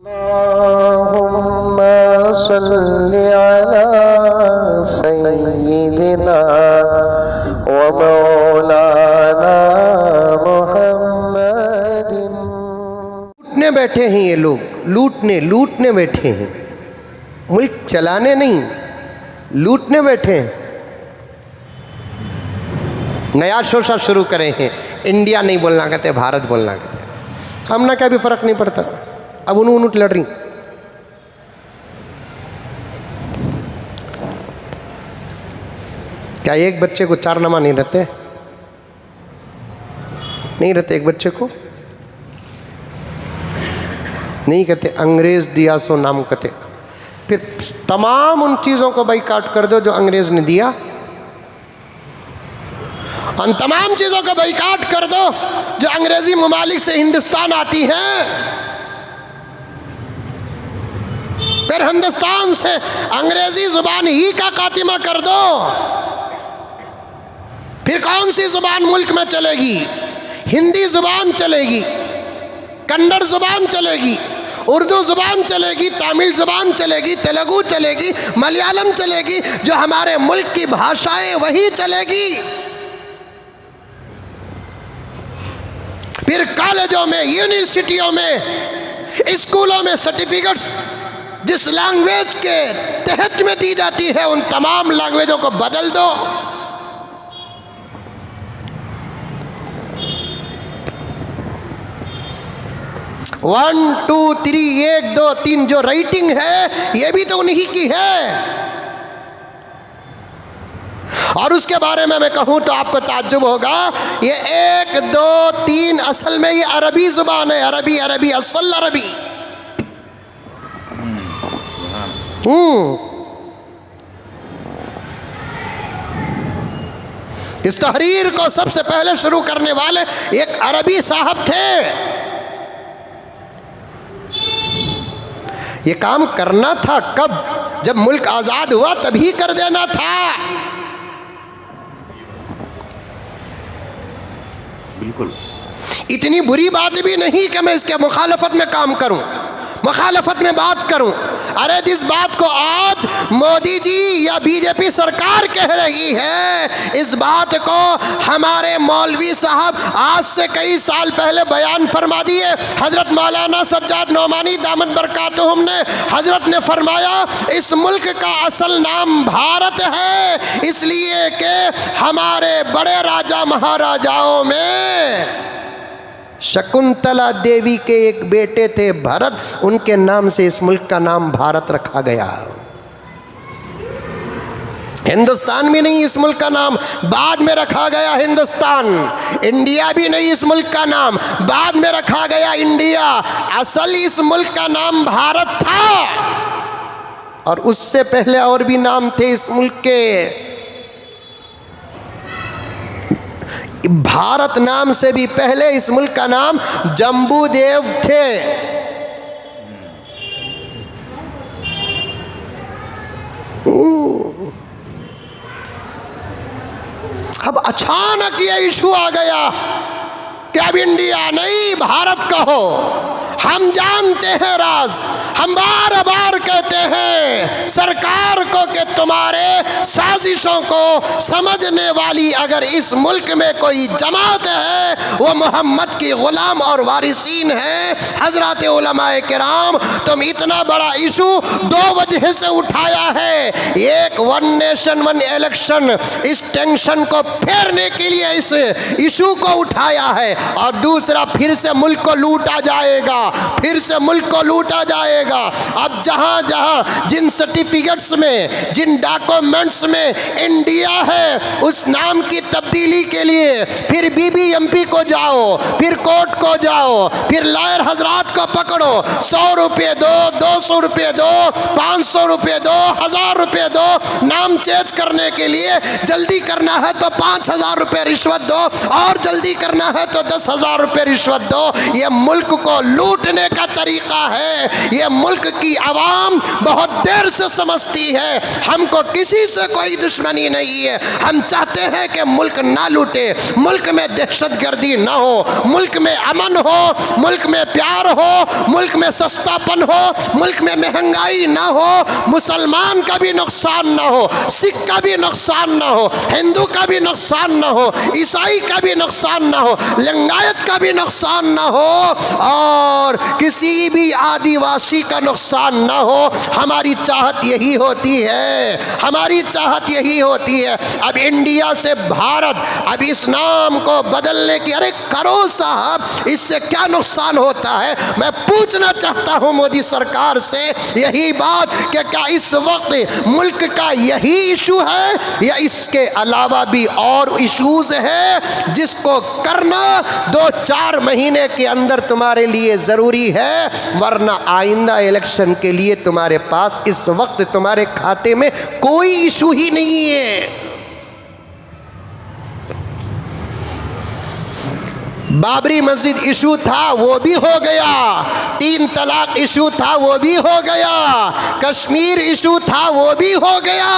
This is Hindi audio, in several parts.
अल्लाहुम्मा सल्लि अला सय्यिदिना व मौलाना मुहम्मदिन। लूटने बैठे हैं ये लोग, लूटने बैठे हैं, मुल्क चलाने नहीं, लूटने बैठे हैं। नया शोषा शुरू करे हैं, इंडिया नहीं बोलना कहते, भारत बोलना कहते। हमना क्या भी फर्क नहीं पड़ता, अब उन्होंने लड़ रही। क्या एक बच्चे को 4 नमा नहीं रहते? नहीं रहते एक बच्चे को, नहीं कहते अंग्रेज दिया सो नाम कहते। फिर तमाम उन चीज़ों को बाइकाट कर दो जो अंग्रेज ने दिया, उन तमाम चीज़ों को बाइकाट कर दो जो अंग्रेजी ममालिक से हिंदुस्तान आती हैं। फिर हिंदुस्तान से अंग्रेजी जुबान ही का खात्मा कर दो, फिर कौन सी जुबान मुल्क में चलेगी? हिंदी जुबान चलेगी, कन्नड़ जुबान चलेगी, उर्दू जुबान चलेगी, तमिल जुबान चलेगी, तेलुगु चलेगी, मलयालम चलेगी, जो हमारे मुल्क की भाषाएं वही चलेगी। फिर कॉलेजों में, यूनिवर्सिटियों में, स्कूलों में सर्टिफिकेट्स जिस लैंग्वेज के तहत में दी जाती है उन तमाम लैंग्वेजों को बदल दो। वन टू थ्री, 1 2 3 जो राइटिंग है ये भी तो उन्हीं की है। और उसके बारे में मैं कहूं तो आपको ताज्जुब होगा, ये 1 2 3 असल में ये अरबी जुबान है, अरबी असल अरबी। इस तहरीर को सबसे पहले शुरू करने वाले एक अरबी साहब थे। ये काम करना था कब? जब मुल्क आजाद हुआ तभी कर देना था। बिल्कुल। इतनी बुरी बात भी नहीं कि मैं इसके मुखालफत में काम करूं, मुखालफत में बात करूं। अरे जिस बात को आज मोदी जी या बीजेपी सरकार कह रही है, इस बात को हमारे मौलवी साहब आज से कई साल पहले बयान फरमा दिए। हजरत मौलाना सज्जाद नौमानी दामत बरकातुहुम ने, हजरत ने फरमाया इस मुल्क का असल नाम भारत है, इसलिए कि हमारे बड़े राजा महाराजाओं में शकुंतला देवी के एक बेटे थे भरत, उनके नाम से इस मुल्क का नाम भारत रखा गया। हिंदुस्तान भी नहीं इस मुल्क का नाम बाद में रखा गया हिंदुस्तान। इंडिया भी नहीं इस मुल्क का नाम बाद में रखा गया इंडिया। असल इस मुल्क का नाम भारत था, और उससे पहले और भी नाम थे इस मुल्क के। भारत नाम से भी पहले इस मुल्क का नाम जम्बूदेव थे। अब अचानक ये इशू आ गया कि अब इंडिया नहीं भारत कहो। हम जानते हैं राज, हम बार बार कहते हैं सरकार को कि तुम्हारे साजिशों को समझने वाली अगर इस मुल्क में कोई जमात है वो मोहम्मद की गुलाम और वारिसीन है। हजरत उलमाए किराम, तुम इतना बड़ा इशू 2 वजह से उठाया है। एक, 1 नेशन 1 इलेक्शन, इस टेंशन को फेरने के लिए इस इशू को उठाया है, और दूसरा फिर से मुल्क को लूटा जाएगा, फिर से मुल्क को लूटा जाएगा। अब जहां जहां जिन सर्टिफिकेट्स में, जिन डॉक्यूमेंट्स में इंडिया है, उस नाम की तब्दीली के लिए फिर बीबीएमपी को जाओ, फिर कोर्ट को जाओ, फिर लॉयर हजरात को पकड़ो, 100 रुपये दो, 200 रुपये दो, 500 रुपये दो, 1000 रुपये दो। नाम चेंज करने के लिए जल्दी करना है तो 5000 रुपये रिश्वत दो, और जल्दी करना है तो 10,000 रुपये रिश्वत दो। ये मुल्क को लूटने का तरीका है, ये मुल्क की आवाम बहुत देर से समझती है हमको किसी से कोई दुश्मनी नहीं है। हम चाहते हैं कि मुल्क ना लूटे, मुल्क में दहशतगर्दी ना हो, मुल्क में अमन हो, मुल्क में प्यार हो, मुल्क में सस्तापन हो, मुल्क में महंगाई ना हो, मुसलमान का भी नुकसान ना हो, सिख का भी नुकसान ना हो, हिंदू का भी नुकसान ना हो, ईसाई का भी नुकसान ना हो, लिंगायत का भी नुकसान ना हो और किसी भी आदिवासी का नुकसान ना हो। हमारी चाहत यही होती है, हमारी चाहत यही होती है। अब इंडिया से भारत, अब इस नाम को बदलने की, अरे करो साहब, इससे क्या नुकसान होता है। मैं पूछना चाहता हूं मोदी सरकार से यही बात कि क्या इस वक्त मुल्क का यही इशू है या इसके अलावा भी और इश्यूज है जिसको करना 2-4 महीने के अंदर तुम्हारे लिए ज़रूरी है, वरना आइंदा इलेक्शन के लिए तुम्हारे पास इस वक्त तुम्हारे खाते में कोई इशू ही नहीं है। बाबरी मस्जिद इशू था वो भी हो गया, 3 तलाक इशू था वो भी हो गया, कश्मीर इशू था वो भी हो गया।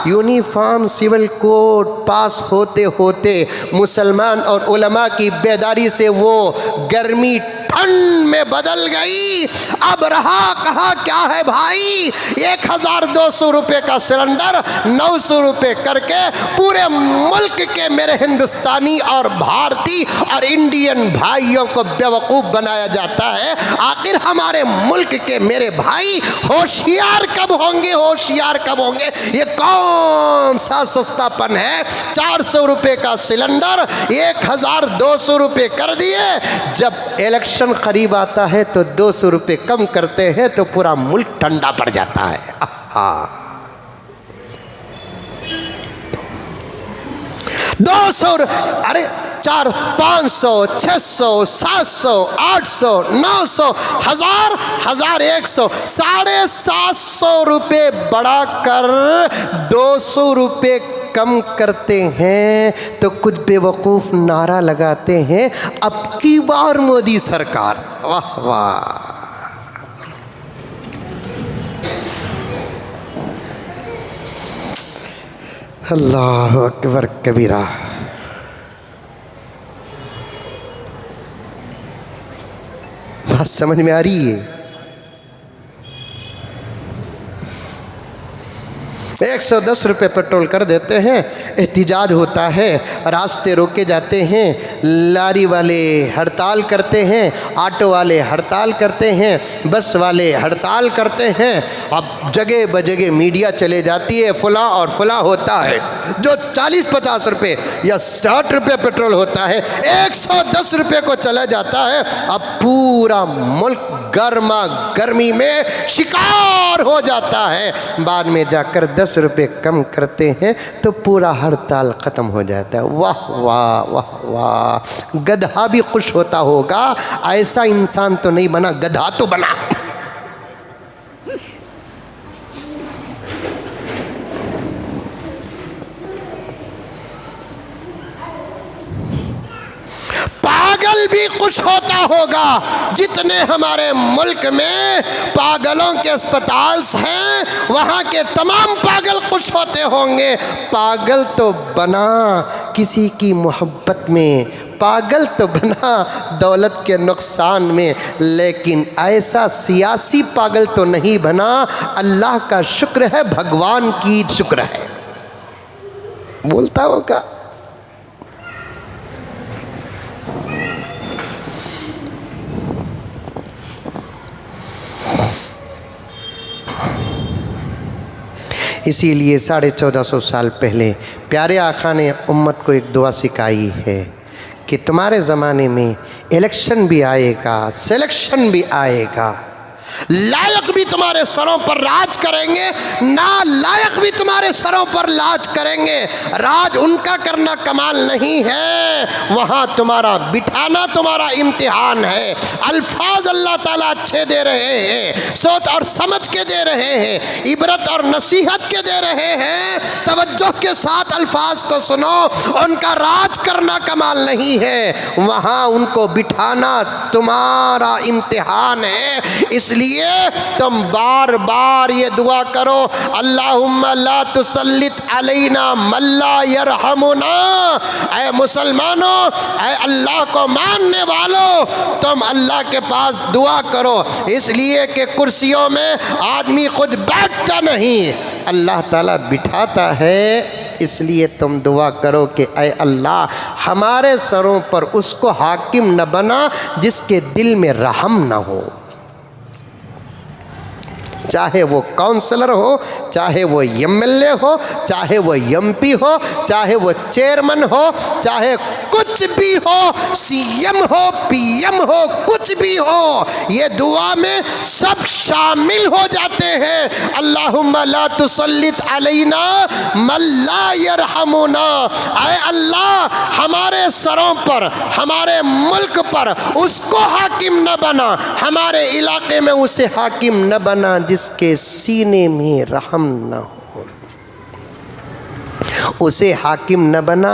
यूनिफॉर्म सिविल कोड पास होते होते मुसलमान और उलमा की बेदारी से वो गर्मी ठंड में बदल गई। अब रहा कहा क्या है भाई, 1200 रुपये का सिलेंडर 900 रुपये करके पूरे मुल्क के मेरे हिंदुस्तानी और भारतीय और इंडियन भाइयों को बेवकूफ़ बनाया जाता है। आखिर हमारे मुल्क के मेरे भाई होशियार कब होंगे, होशियार कब होंगे? ये कौन सा सस्तापन है? 400 रुपये का सिलेंडर 1200 रुपये कर दिए। जब इलेक्शन करीब आता है तो 200 रुपये कम करते हैं तो पूरा मुल्क ठंडा पड़ जाता है। 200, अरे 400, 500, 600, 700, 800, 900, 1000, 1100, 750 रुपये बढ़ाकर 200 रुपये कम करते हैं तो कुछ बेवकूफ़ नारा लगाते हैं अब की बार मोदी सरकार। वाह वाह, अल्लाह अकबर कबीरा। बात समझ में आ रही है? 110 रुपये पेट्रोल कर देते हैं, एहतिजाज होता है, रास्ते रोके जाते हैं, लारी वाले हड़ताल करते हैं, ऑटो वाले हड़ताल करते हैं, बस वाले हड़ताल करते हैं। अब जगह बजगह मीडिया चले जाती है, फला और फला होता है। जो 40-50 रुपये या 60 रुपये पेट्रोल होता है 110 रुपये को चला जाता है। अब पूरा मुल्क गर्मा गर्मी में शिकार हो जाता है। बाद में जाकर 10 रुपये कम करते हैं तो पूरा हड़ताल ख़त्म हो जाता है। वाह वाह वाह वाह, गधा भी खुश होता होगा। ऐसा इंसान तो नहीं बना, गधा तो बना। पागल भी खुश होता होगा। जितने हमारे मुल्क में पागलों के अस्पताल हैं वहाँ के तमाम पागल खुश होते होंगे। पागल तो बना किसी की मोहब्बत में, पागल तो बना दौलत के नुकसान में, लेकिन ऐसा सियासी पागल तो नहीं बना। अल्लाह का शुक्र है, भगवान की शुक्र है। बोलता होगा इसीलिए 1450 साल पहले प्यारे आका ने उम्मत को एक दुआ सिखाई है कि तुम्हारे ज़माने में इलेक्शन भी आएगा, सिलेक्शन भी आएगा, लायक भी तुम्हारे सरों पर राज करेंगे, ना लायक भी तुम्हारे सरों पर राज करेंगे। राज उनका करना कमाल नहीं है, वहाँ तुम्हारा बिठाना तुम्हारा इम्तिहान है। अल्फाज अल्लाह ताला अच्छे दे रहे हैं, सोच और समझ के दे रहे हैं, इबरत और नसीहत के दे रहे हैं। तवज्जो के साथ अल्फाज को सुनो। उनका राज करना कमाल नहीं है, वहाँ उनको बिठाना तुम्हारा इम्तिहान है। इसलिए इसलिए तुम बार बार ये दुआ करो, अल्लाहुम्मा ला तुसल्लित अलैना मल्ला यरहमुना। ऐ मुसलमानों, ऐ अल्लाह को मानने वालों, तुम अल्लाह के पास दुआ करो, इसलिए कि कुर्सियों में आदमी खुद बैठता नहीं, अल्लाह ताला बिठाता है। इसलिए तुम दुआ करो कि ऐ अल्लाह हमारे सरों पर उसको हाकिम न बना जिसके दिल में रहम न हो, चाहे वो काउंसलर हो, चाहे वो एमएलए हो, चाहे वो एमपी हो, चाहे वो चेयरमैन हो, चाहे कुछ भी हो, सीएम हो, पीएम हो, कुछ भी हो, ये दुआ में सब शामिल हो जाते हैं। अल्लाहुम्मा ला तुसल्लित अलैना मल्ला यरहमुना। ऐ अल्लाह हमारे सरों पर, हमारे मुल्क पर उसको हाकिम न बना, हमारे इलाके में उसे हाकिम न बना जिसके सीने में रहम न हो, उसे हाकिम न बना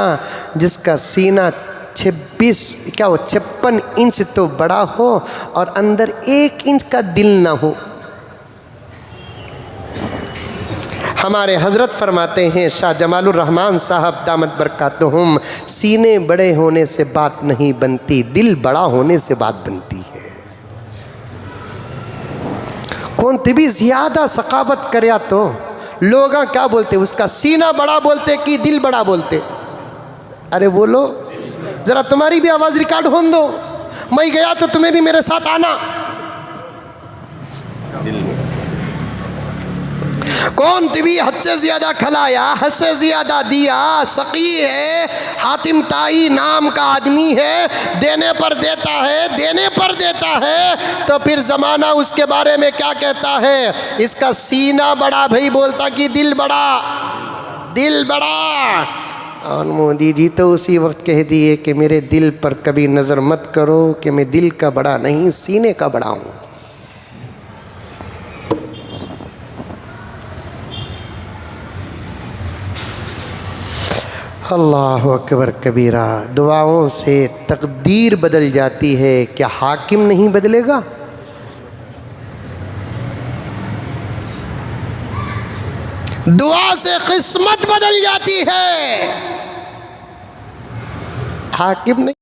जिसका सीना 56 इंच तो बड़ा हो और अंदर 1 इंच का दिल न हो। हमारे हज़रत फरमाते हैं, शाह जमालुर रहमान साहब दामत बरकातुहुम, सीने बड़े होने से बात नहीं बनती, दिल बड़ा होने से बात बनती है। कौन तभी ज़्यादा सखावत करया तो लोग क्या बोलते, उसका सीना बड़ा बोलते कि दिल बड़ा बोलते? अरे बोलो ज़रा, तुम्हारी भी आवाज़ रिकॉर्ड होने दो, मैं गया तो तुम्हें भी मेरे साथ आना। कौन तभी हद से ज़्यादा खिलाया, हद से ज़्यादा दिया, सकी है, हातिम ताई नाम का आदमी है, देने पर देता है, देने पर देता है, तो फिर ज़माना उसके बारे में क्या कहता है? इसका सीना बड़ा भाई बोलता कि दिल बड़ा, दिल बड़ा। और मोदी जी तो उसी वक्त कह दिए कि मेरे दिल पर कभी नज़र मत करो कि मैं दिल का बड़ा नहीं, सीने का बड़ा हूँ। अल्लाह अकबर कबीरा। दुआओं से तकदीर बदल जाती है, क्या हाकिम नहीं बदलेगा? दुआ से किस्मत बदल जाती है, हाकिम नहीं।